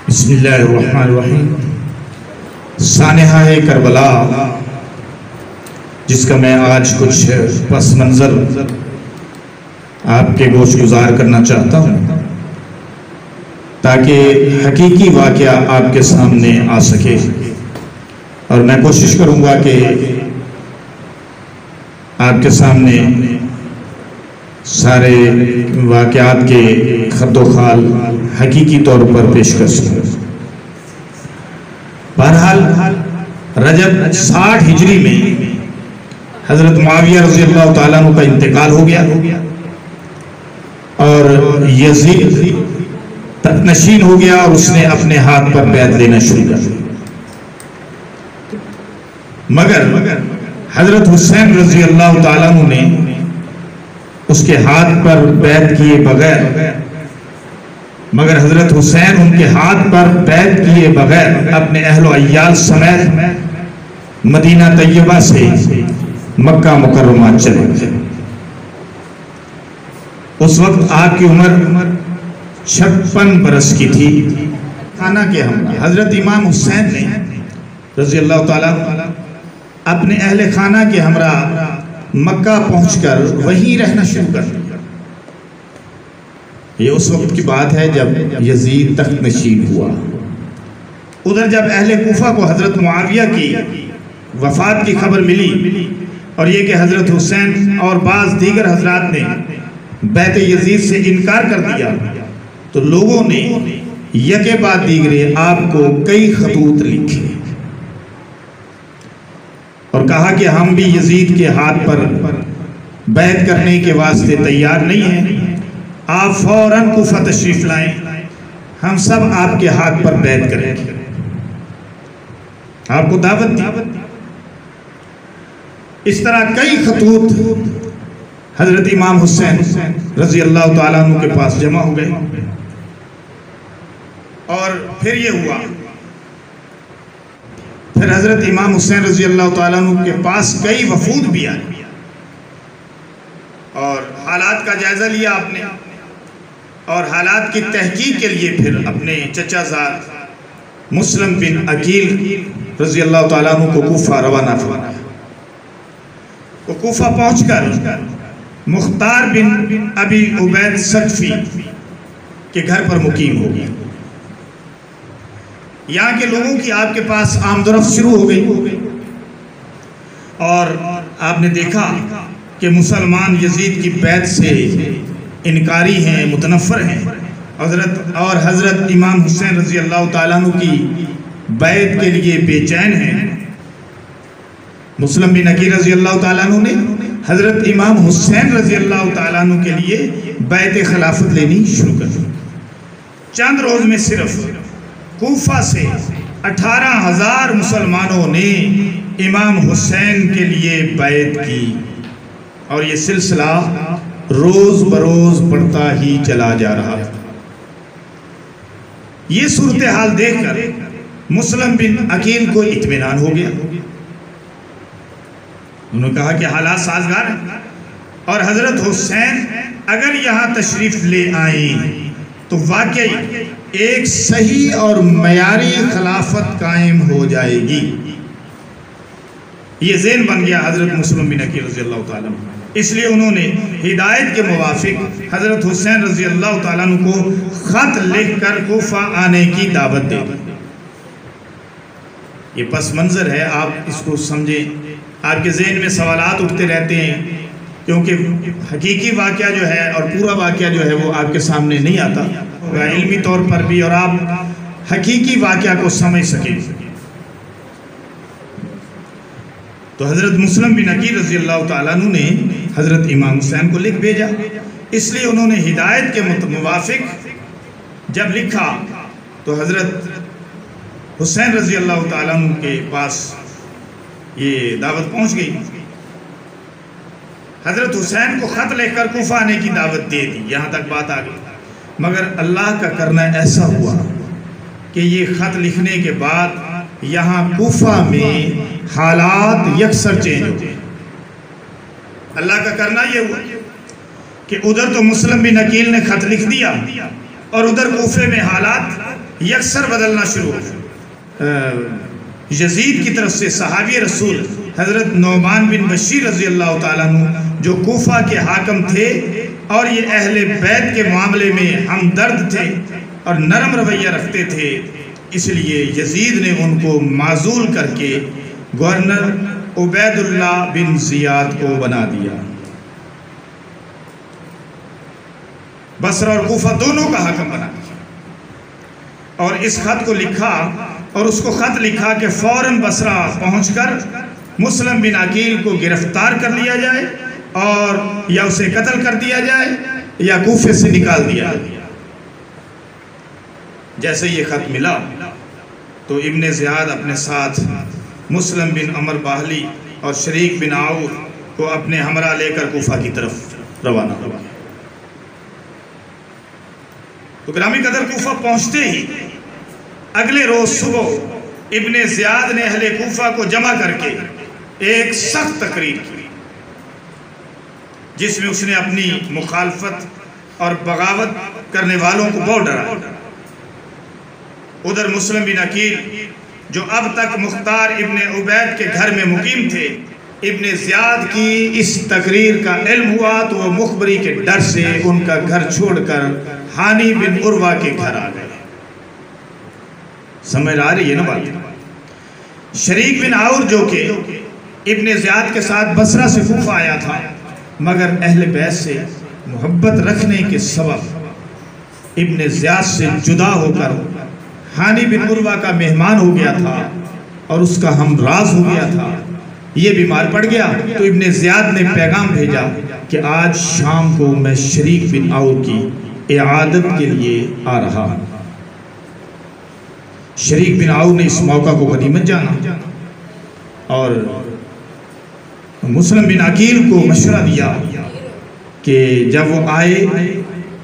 بسم اللہ الرحمن الرحیم۔ سانحہ کربلا جس کا میں آج کچھ پس منظر آپ کے گوش گزار کرنا چاہتا ہوں تاکہ حقیقی واقعہ آپ کے سامنے آ سکے، اور میں کوشش کروں گا کہ آپ کے سامنے سارے واقعات کے خط و خال حقیقی طور پر پیش کر سکوں۔ بہرحال رجب 60 ہجری میں حضرت معاویہ رضی اللہ تعالیٰ عنہ کا انتقال ہو گیا اور یزید تخت نشین ہو گیا اور اس نے اپنے ہاتھ پر بیعت لینا شروع کر دیا۔ مگر حضرت حسین رضی اللہ تعالیٰ عنہ نے اس کے ہاتھ پر بیعت کیے بغیر حضرت حسین ان کے ہاتھ پر بیعت کیے بغیر اپنے اہل و عیال سمیت مدینہ طیبہ سے مکہ مکرمہ چلے گئے۔ اس وقت آپ کی عمر 56 برس کی تھی۔ خانہ کے ہمراہ حضرت امام حسین نے رضی اللہ تعالیٰ اپنے اہل خانہ کے ہمراہ مکہ پہنچ کر وہیں رہنا شروع کر دیا۔ یہ اس وقت کی بات ہے جب یزید تخت نشین ہوا۔ ادھر جب اہل کوفہ کو حضرت معاویہ کی وفات کی خبر ملی اور یہ کہ حضرت حسین اور بعض دیگر حضرات نے بیعت یزید سے انکار کر دیا تو لوگوں نے یکے بعد دیگرے آپ کو کئی خطوط لکھے اور کہا کہ ہم بھی یزید کے ہاتھ پر بیعت کرنے کے واسطے تیار نہیں ہیں، آپ فوراً کوفہ تشریف لائیں، ہم سب آپ کے ہاتھ پر بیعت کریں گے۔ آپ کو دعوت دی۔ اس طرح کئی خطوط حضرت امام حسین رضی اللہ تعالیٰ عنہ کے پاس جمع ہو گئے، اور پھر یہ ہوا، پھر حضرت امام حسین رضی اللہ تعالیٰ عنہ کے پاس کئی وفود بھی آئے اور حالات کا جائزہ لیا آپ نے، اور حالات کی تحقیق کے لیے پھر اپنے چچا زاد مسلم بن عقیل رضی اللہ تعالیٰ عنہ کو کوفہ روانہ فرمایا۔ وہ کوفہ پہنچ کر مختار بن ابی عبید ثقفی کے گھر پر مقیم ہو گیا۔ یہاں کے لوگوں کی آپ کے پاس آمد و رفت شروع ہو گئی اور آپ نے دیکھا کہ مسلمان یزید کی بیعت سے انکاری ہیں، متنفر ہیں، اور حضرت امام حسین رضی اللہ تعالیٰ عنہ کی بیعت کے لیے بے چین ہیں۔ مسلم بن عقیل رضی اللہ تعالیٰ عنہ نے حضرت امام حسین رضی اللہ تعالیٰ عنہ کے لیے بیعت خلافت لینی شروع کر دی۔ چند روز میں صرف کوفہ سے 18,000 مسلمانوں نے امام حسین کے لیے بیعت کی، اور یہ سلسلہ روز بروز بڑھتا ہی چلا جا رہا تھا۔ یہ صورتحال دیکھ کر مسلم بن عقیل کو اطمینان ہو گیا۔ انہوں نے کہا کہ حالات سازگار ہیں اور حضرت حسین اگر یہاں تشریف لے آئیں تو واقعی ایک صحیح اور معیاری خلافت قائم ہو جائے گی۔ یہ ذہن بن گیا حضرت مسلم بن عقیل رضی اللہ تعالیٰ عنہ، اس لیے انہوں نے ہدایت کے موافق حضرت حسین رضی اللہ تعالیٰ عنہ کو خط لکھ کر کوفہ آنے کی دعوت دے دی۔ یہ پس منظر ہے، آپ اس کو سمجھیں۔ آپ کے ذہن میں سوالات اٹھتے رہتے ہیں کیونکہ حقیقی واقعہ جو ہے اور پورا واقعہ جو ہے وہ آپ کے سامنے نہیں آتا علمی طور پر بھی، اور آپ حقیقی واقعہ کو سمجھ سکیں۔ تو حضرت مسلم بن عقیل رضی اللہ تعالیٰ عنہ نے حضرت امام حسین کو لکھ بھیجا، اس لیے انہوں نے ہدایت کے موافق جب لکھا تو حضرت حسین رضی اللہ تعالیٰ عنہ کے پاس یہ دعوت پہنچ گئی۔ حضرت حسین کو خط لکھ کر کوفہ آنے کی دعوت دے دی، یہاں تک بات آ گئی۔ مگر اللہ کا کرنا ایسا ہوا کہ یہ خط لکھنے کے بعد یہاں کوفہ میں حالات یکسر چینج ہو گئے۔ اللہ کا کرنا یہ ہوا کہ ادھر تو مسلم بن عقیل نے خط لکھ دیا اور ادھر کوفے میں حالات یکسر بدلنا شروع ہو۔ یزید کی طرف سے صحابی رسول حضرت نعمان بن بشیر رضی اللہ تعالیٰ عنہ جو کوفہ کے حاکم تھے اور یہ اہل بیت کے معاملے میں ہمدرد تھے اور نرم رویہ رکھتے تھے، اس لیے یزید نے ان کو معزول کر کے گورنر عبید اللہ بن زیاد کو بنا دیا۔ بصرہ اور کوفہ دونوں کا حاکم بنا دیا، اور اس خط کو لکھا، اور اس کو خط لکھا کہ فوراً بصرہ پہنچ کر مسلم بن عقیل کو گرفتار کر لیا جائے اور یا اسے قتل کر دیا جائے یا کوفے سے نکال دیا جائے۔ جیسے یہ خط ملا تو ابن زیاد اپنے ساتھ مسلم بن عمر باہلی اور شریک بن عوف کو اپنے ہمراہ لے کر کوفہ کی طرف روانہ ہوا۔ تو گرامی قدر کوفہ پہنچتے ہی اگلے روز صبح ابن زیاد نے اہل کوفہ کو جمع کر کے ایک سخت تقریر کی، جس میں اس نے اپنی مخالفت اور بغاوت کرنے والوں کو بہت ڈرایا۔ ادھر مسلم بن عقیل جو اب تک مختار ابن عبید کے گھر میں مقیم تھے، ابن زیاد کی اس تقریر کا علم ہوا تو وہ مخبری کے ڈر سے ان کا گھر چھوڑ کر ہانی بن عروہ کے گھر آ گئے۔ سمجھ آ رہی ہے نا بات؟ شریک بن عور جو کہ ابن زیاد کے ساتھ بصرہ سے کوفہ آیا تھا، مگر اہل بیت سے محبت رکھنے کے سبب ابن زیاد سے جدا ہو کر ہانی بن عروہ کا مہمان ہو گیا تھا اور اس کا ہم راز ہو گیا تھا۔ یہ بیمار پڑ گیا تو ابن زیاد نے پیغام بھیجا کہ آج شام کو میں شریک بن عور کی اعادت کے لیے آ رہا ہوں۔ شریک بن عور نے اس موقع کو غنیمت جانا اور مسلم بن عقیل کو مشورہ دیا کہ جب وہ آئے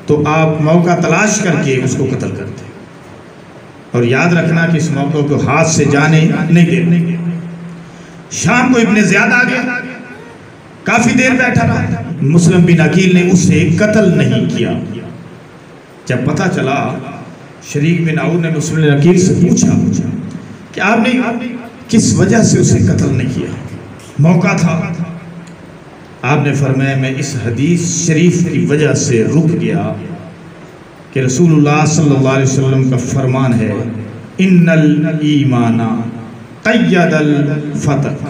تو آپ موقع تلاش کر کے اس کو قتل کرتے، اور یاد رکھنا کہ اس موقع کو ہاتھ سے جانے نہیں دیتے۔ شام کو ابن زیاد آ گیا، کافی دیر بیٹھا رہا، مسلم بن عقیل نے اسے قتل نہیں کیا۔ جب پتہ چلا، شریک بن عور نے مسلم بن عقیل سے پوچھا کہ آپ نے کس وجہ سے اسے قتل نہیں کیا، موقع تھا؟ آپ نے فرمایا میں اس حدیث شریف کی وجہ سے رک گیا کہ رسول اللہ صلی اللہ علیہ وسلم کا فرمان ہے، ان الایمان قید الفتق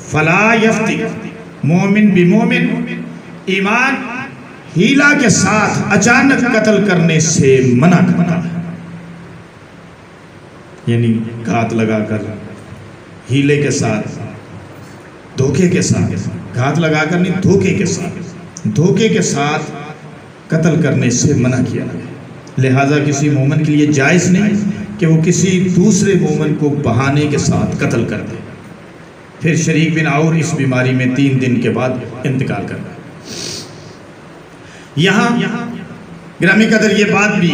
فلا یفتق، مومن بمومن، ایمان ہیلا کے ساتھ اچانک قتل کرنے سے منع کرتا ہے۔ یعنی گھات لگا کر، ہیلے کے ساتھ، دھوکے کے ساتھ، گھات لگا کر نہیں، دھوکے کے ساتھ، دھوکے کے ساتھ قتل کرنے سے منع کیا ہے۔ لہٰذا کسی مومن کے لیے جائز نہیں کہ وہ کسی دوسرے مومن کو بہانے کے ساتھ قتل کر دے۔ پھر شریک بن عور اس بیماری میں 3 دن کے بعد انتقال کر گئے۔ یہاں گرامی قدر یہ بات بھی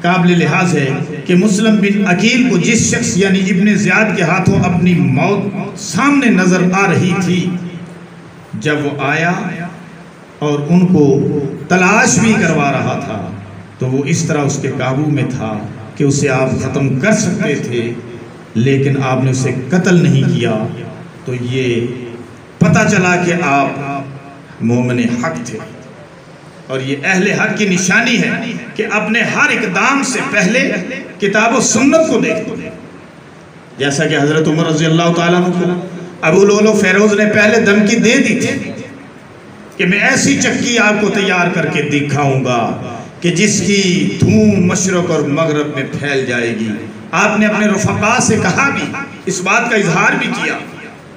قابل لحاظ ہے کہ مسلم بن عقیل کو جس شخص یعنی ابن زیاد کے ہاتھوں اپنی موت سامنے نظر آ رہی تھی، جب وہ آیا اور ان کو تلاش بھی کروا رہا تھا تو وہ اس طرح اس کے قابو میں تھا کہ اسے آپ ختم کر سکتے تھے، لیکن آپ نے اسے قتل نہیں کیا۔ تو یہ پتہ چلا کہ آپ مومن حق تھے، اور یہ اہل حق کی نشانی ہے کہ اپنے ہر اقدام سے پہلے کتاب و سنت کو دیکھتے ہیں۔ جیسا کہ حضرت عمر رضی اللہ تعالیٰ عنہ کو ابو لولو فیروز نے پہلے دھمکی دے دی تھی کہ میں ایسی چکی آپ کو تیار کر کے دکھاؤں گا کہ جس کی دھوم مشرق اور مغرب میں پھیل جائے گی۔ آپ نے اپنے رفقا سے کہا بھی، اس بات کا اظہار بھی کیا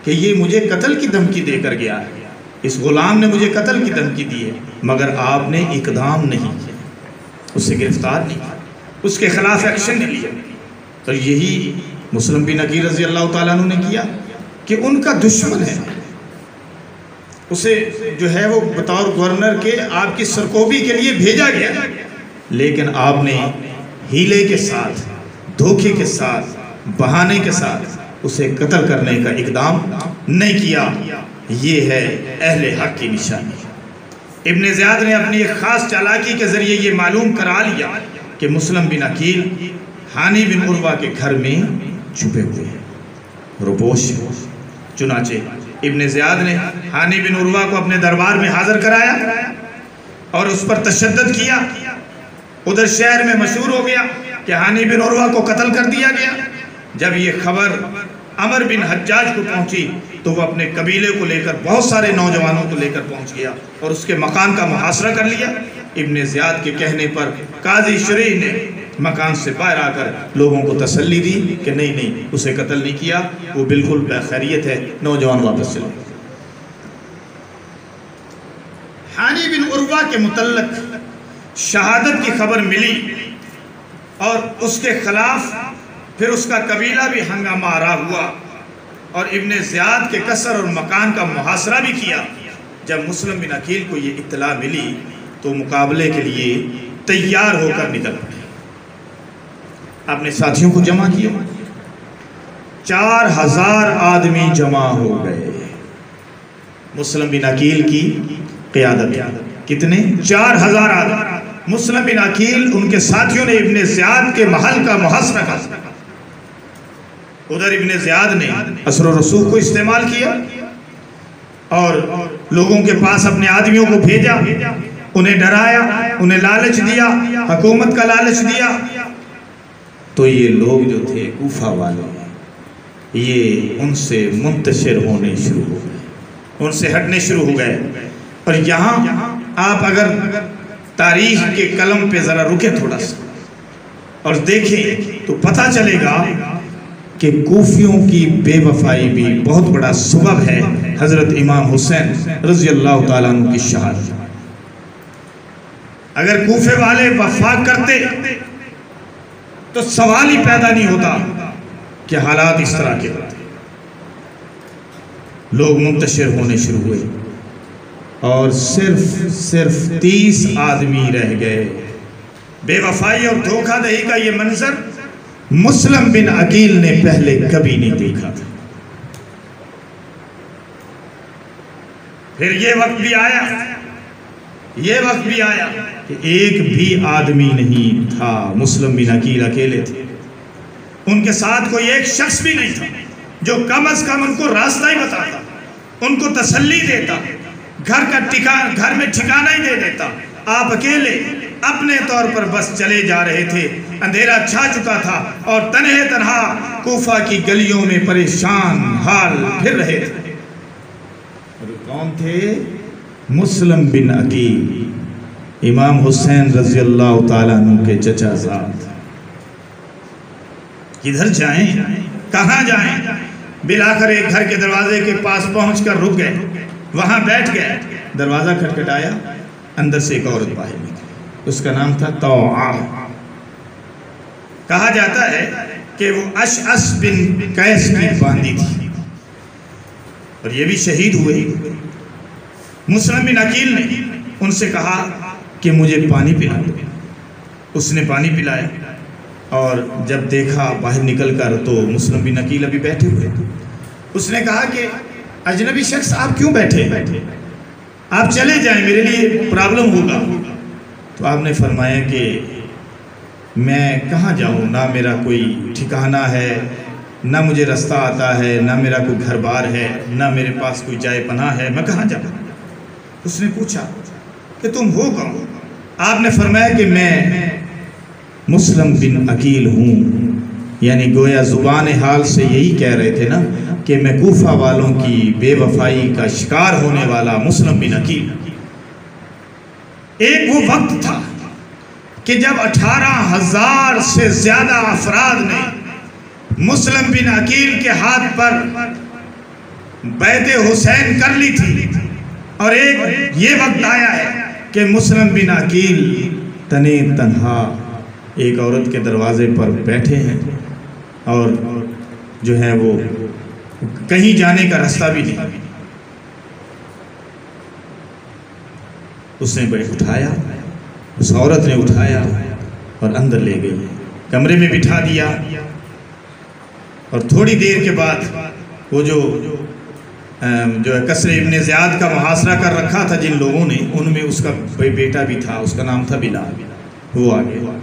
کہ یہ مجھے قتل کی دھمکی دے کر گیا ہے، اس غلام نے مجھے قتل کی دھمکی دی ہے، مگر آپ نے اقدام نہیں کیا، اسے گرفتار نہیں کیا، اس کے خلاف ایکشن نہیں لیا۔ تو یہی مسلم بن عقیل رضی اللہ تعالیٰ عنہ نے کیا کہ ان کا دشمن ہے، اسے جو ہے وہ بطور گورنر کے آپ کی سرکوبی کے لیے بھیجا گیا، لیکن آپ نے ہیلے کے ساتھ، دھوکے کے ساتھ، بہانے کے ساتھ اسے قتل کرنے کا اقدام نہیں کیا۔ یہ ہے اہل حق کی نشانی۔ ابن زیاد نے اپنی ایک خاص چالاکی کے ذریعے یہ معلوم کرا لیا کہ مسلم بن عقیل ہانی بن عروہ کے گھر میں چھپے ہوئے ہیں، روپوش۔ چنانچہ ابن زیاد نے ہانی بن عروہ کو اپنے دربار میں حاضر کرایا اور اس پر تشدد کیا۔ ادھر شہر میں مشہور ہو گیا کہ ہانی بن عروہ کو قتل کر دیا گیا۔ جب یہ خبر عمر بن حجاج کو پہنچی تو وہ اپنے قبیلے کو لے کر، بہت سارے نوجوانوں کو لے کر پہنچ گیا اور اس کے مکان کا محاصرہ کر لیا۔ ابن زیاد کے کہنے پر قاضی شریح نے مکان سے باہر آ کر لوگوں کو تسلی دی کہ نہیں اسے قتل نہیں کیا، وہ بالکل بخیریت ہے، نوجوان واپس چلے۔ ہانی بن عروہ کے متعلق شہادت کی خبر ملی اور اس کے خلاف پھر اس کا قبیلہ بھی ہنگامہ آرا ہوا اور ابن زیاد کے قصر اور مکان کا محاصرہ بھی کیا۔ جب مسلم بن عقیل کو یہ اطلاع ملی تو مقابلے کے لیے تیار ہو کر نکل پڑے، اپنے ساتھیوں کو جمع کیا۔ 4000 آدمی جمع ہو گئے مسلم بن عقیل کی قیادت۔ کتنے؟ 4000 آدمی۔ مسلم بن عقیل ان کے ساتھیوں نے ابن زیاد کے محل کا محاصرہ کیا۔ ادھر ابن زیاد نے اثر و رسوخ کو استعمال کیا اور لوگوں کے پاس اپنے آدمیوں کو بھیجا، انہیں ڈرایا، انہیں لالچ دیا، حکومت کا لالچ دیا۔ تو یہ لوگ جو تھے کوفہ والے، یہ ان سے منتشر ہونے شروع ہو گئے، ان سے ہٹنے شروع ہو گئے۔ اور یہاں آپ اگر تاریخ کے قلم پہ ذرا رکے تھوڑا سا اور دیکھیں تو پتہ چلے گا کہ کوفیوں کی بے وفائی بھی بہت بڑا سبب ہے حضرت امام حسین رضی اللہ تعالیٰ عنہ کی شہادت۔ اگر کوفے والے وفا کرتے تو سوال ہی پیدا نہیں ہوتا کہ حالات اس طرح کے ہوتے۔ لوگ منتشر ہونے شروع ہوئے اور صرف 30 آدمی رہ گئے۔ بے وفائی اور دھوکہ دہی کا یہ منظر مسلم بن عقیل نے پہلے کبھی نہیں دیکھا تھا۔ پھر یہ وقت بھی آیا کہ ایک بھی آدمی نہیں تھا، مسلم بن عقیل اکیلے تھے، ان کے ساتھ کوئی ایک شخص بھی نہیں تھا جو کم از کم ان کو راستہ ہی بتاتا، ان کو تسلی دیتا، گھر میں ٹھکانہ ہی دے دیتا۔ آپ اکیلے اپنے طور پر بس چلے جا رہے تھے، اندھیرا چھا چکا تھا اور تنہے تنہا کوفہ کی گلیوں میں پریشان حال پھر رہے تھے۔ اور کون تھے؟ مسلم بن عقیل، امام حسین رضی اللہ تعالیٰ عنہ کے چچا زاد۔ کدھر جائیں، کہاں جائیں؟ بلاخر ایک گھر کے دروازے کے پاس پہنچ کر رک گئے، وہاں بیٹھ گئے۔ دروازہ کھٹکھٹایا، اندر سے ایک عورت باہر نکلی، اس کا نام تھا طوعہ۔ کہا جاتا ہے کہ وہ اشعث بن قیس کی باندی تھی اور یہ بھی شہید ہوئے۔ مسلم بن عقیل نے ان سے کہا کہ مجھے پانی پلا دو۔ اس نے پانی پلایا اور جب دیکھا باہر نکل کر تو مسلم بن عقیل ابھی بیٹھے ہوئے۔ اس نے کہا کہ اجنبی شخص آپ کیوں بیٹھے؟ آپ چلے جائیں، میرے لیے پرابلم ہوگا۔ تو آپ نے فرمایا کہ میں کہاں جاؤں، نہ میرا کوئی ٹھکانہ ہے، نہ مجھے رستہ آتا ہے، نہ میرا کوئی گھر بار ہے، نہ میرے پاس کوئی جائے پناہ ہے، میں کہاں جاؤں؟ اس نے پوچھا کہ تم ہو کون؟ آپ نے فرمایا کہ میں مسلم بن عقیل ہوں، یعنی گویا زبان حال سے یہی کہہ رہے تھے نا کہ میں کوفہ والوں کی بے وفائی کا شکار ہونے والا مسلم بن عقیل۔ ایک وہ وقت تھا کہ جب 18,000 سے زیادہ افراد نے مسلم بن عقیل کے ہاتھ پر بیعت حسین کر لی تھی، اور ایک یہ وقت آیا ہے کہ مسلم بن عقیل تنے تنہا ایک عورت کے دروازے پر بیٹھے ہیں اور جو ہے وہ کہیں جانے کا راستہ بھی نہیں۔ اس نے اٹھایا، اس عورت نے اٹھایا اور اندر لے گئی، کمرے میں بٹھا دیا، اور تھوڑی دیر کے بعد وہ جو قصر ابن زیاد کا محاصرہ کر رکھا تھا جن لوگوں نے، ان میں اس کا بیٹا بھی تھا، اس کا نام تھا بلال، وہ آ گیا۔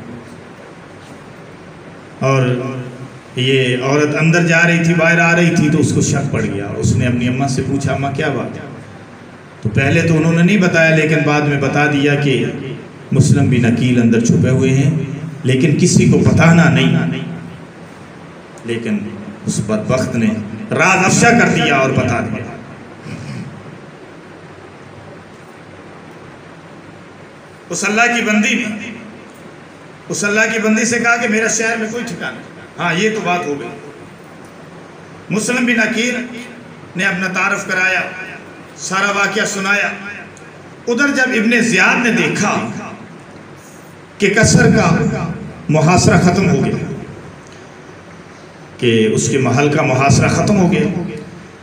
اور یہ عورت اندر جا رہی تھی، باہر آ رہی تھی، تو اس کو شک پڑ گیا. اس نے اپنی اماں سے پوچھا، اماں کیا بات ہے؟ تو پہلے تو انہوں نے نہیں بتایا، لیکن بعد میں بتا دیا کہ مسلم بن عقیل اندر چھپے ہوئے ہیں، لیکن کسی کو بتانا نہیں. لیکن اس بدبخت نے راز افشا کر دیا اور بتا دیا. اس اللہ کی بندی سے کہا کہ میرا شہر میں کوئی ٹھکانہ نہیں. ہاں یہ تو بات ہو گئی. مسلم بن عقیل نے اپنا تعارف کرایا، سارا واقعہ سنایا. ادھر جب ابن زیاد نے دیکھا کہ کسر کا محاصرہ ختم ہو گیا، کہ اس کے محل کا محاصرہ ختم ہو گیا،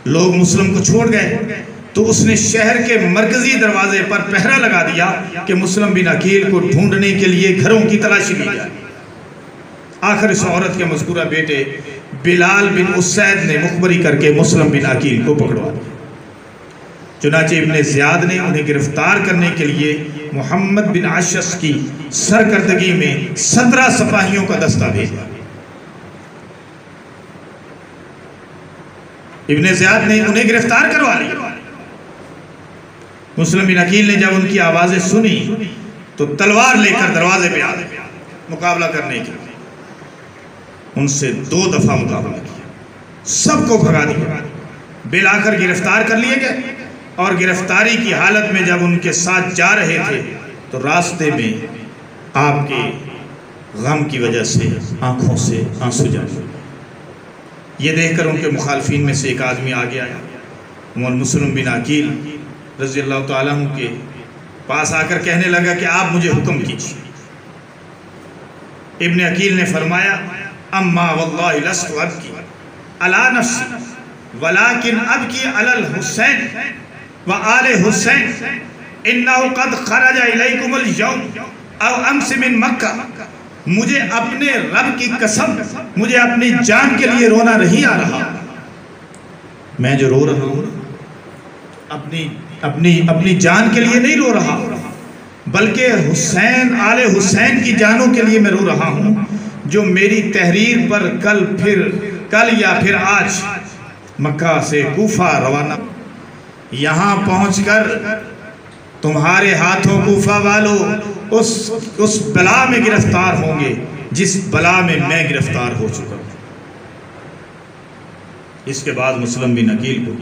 لوگ مسلم کو چھوڑ گئے، تو اس نے شہر کے مرکزی دروازے پر پہرا لگا دیا کہ مسلم بن عقیل کو ڈھونڈنے کے لیے گھروں کی تلاشی لی جائے. آخر اس عورت کے مذکورہ بیٹے بلال بن اسید نے مخبری کر کے مسلم بن عقیل کو پکڑوا دیا. چنانچہ ابن زیاد نے انہیں گرفتار کرنے کے لیے محمد بن عشش کی سرکردگی میں 17 سپاہیوں کا دستہ بھیجا. ابن زیاد نے انہیں گرفتار کروا لیا. مسلم بن عقیل نے جب ان کی آوازیں سنی تو تلوار لے کر دروازے پہ آ گئے مقابلہ کرنے کے لیے. ان سے 2 دفعہ مقابلہ کیا، سب کو بھگا دیا. بل آ کر گرفتار کر لیے گئے، اور گرفتاری کی حالت میں جب ان کے ساتھ جا رہے تھے تو راستے میں آپ کے غم کی وجہ سے آنکھوں سے آنسو جاری. یہ دیکھ کر ان کے مخالفین میں سے ایک آدمی آ گیا، مسلم بن عقیل رضی اللہ تعالیٰ عنہ کے پاس آ کر کہنے لگا کہ آپ مجھے حکم کیجیے. ابن عقیل نے فرمایا، اما واللہ لست ابکی علی نفسی ولیکن ابکی علی الحسین وآل حسین انہو قد خرج الیکم اليوم او امس من مکہ. مجھے اپنے رب کی قسم، مجھے اپنی جان کے لیے رونا نہیں آ رہا. میں جو رو رہا ہوں اپنی جان کے لیے نہیں رو رہا، بلکہ حسین آل حسین کی جانوں کے لیے میں رو رہا ہوں، جو میری تحریر پر کل یا پھر آج مکہ سے کوفہ روانہ. یہاں پہنچ کر تمہارے ہاتھوں کوفہ والو اس بلا میں گرفتار ہوں گے جس بلا میں گرفتار ہو چکا ہوں. اس کے بعد مسلم بن عقیل کو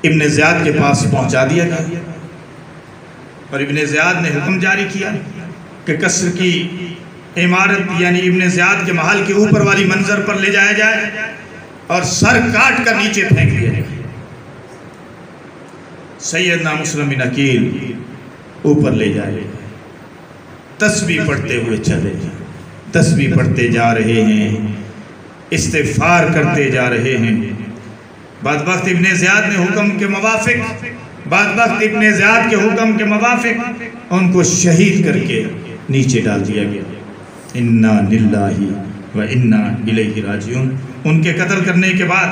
ابن زیاد کے پاس پہنچا دیا گیا، اور ابن زیاد نے حکم جاری کیا کہ قصر کی عمارت یعنی ابن زیاد کے محل کے اوپر والی منظر پر لے جایا جائے اور سر کاٹ کر نیچے پھینک دیا جائے. سیدنا مسلم بن عقیل اوپر لے جائے، تسبیح پڑھتے ہوئے چلے، تسبیح پڑھتے جا رہے ہیں، استغفار کرتے جا رہے ہیں. بدبخت ابن زیاد نے حکم کے موافق ان کو شہید کر کے نیچے ڈال دیا گیا. انا للہ و انا الیہ راجعون. ان کے قتل کرنے کے بعد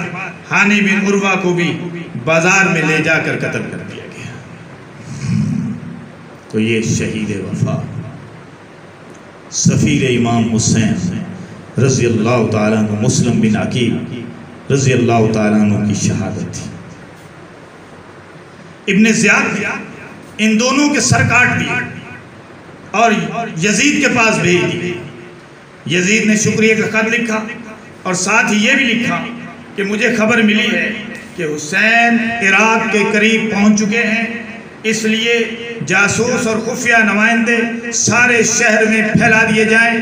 ہانی بن عروہ کو بھی بازار میں لے جا کر قتل کر دیا گیا. تو یہ شہید وفا سفیر امام حسین رضی اللہ تعالیٰ عنہ مسلم بن عقیل رضی اللہ تعالیٰ عنہ کی شہادت تھی. ابن زیاد ان دونوں کے سر کاٹ دیے اور یزید کے پاس بھیج دیے. یزید نے شکریہ کا خط لکھا اور ساتھ ہی یہ بھی لکھا کہ مجھے خبر ملی ہے کہ حسین عراق کے قریب پہنچ چکے ہیں، اس لیے جاسوس اور خفیہ نمائندے سارے شہر میں پھیلا دیے جائیں،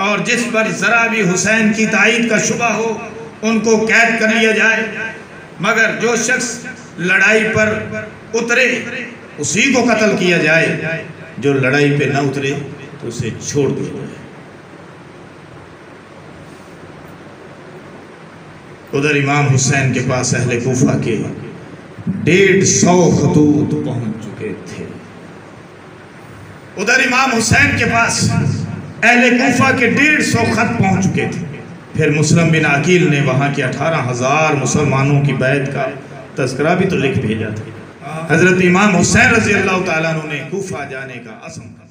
اور جس پر ذرا بھی حسین کی تائید کا شبہ ہو ان کو قید کر لیا جائے، مگر جو شخص لڑائی پر اترے اسی کو قتل کیا جائے، جو لڑائی پہ نہ اترے تو اسے چھوڑ دیا جائے. ادھر امام حسین کے پاس اہل کوفہ کے 150 خطوط پہنچ چکے تھے. ادھر امام حسین کے پاس اہل کوفہ کے 150 خط پہنچ چکے تھے. پھر مسلم بن عقیل نے وہاں کے 18,000 مسلمانوں کی بیعت کا تذکرہ بھی تو لکھ بھیجا تھا. حضرت امام حسین رضی اللہ تعالیٰ عنہ نے کوفہ جانے کا عزم کیا.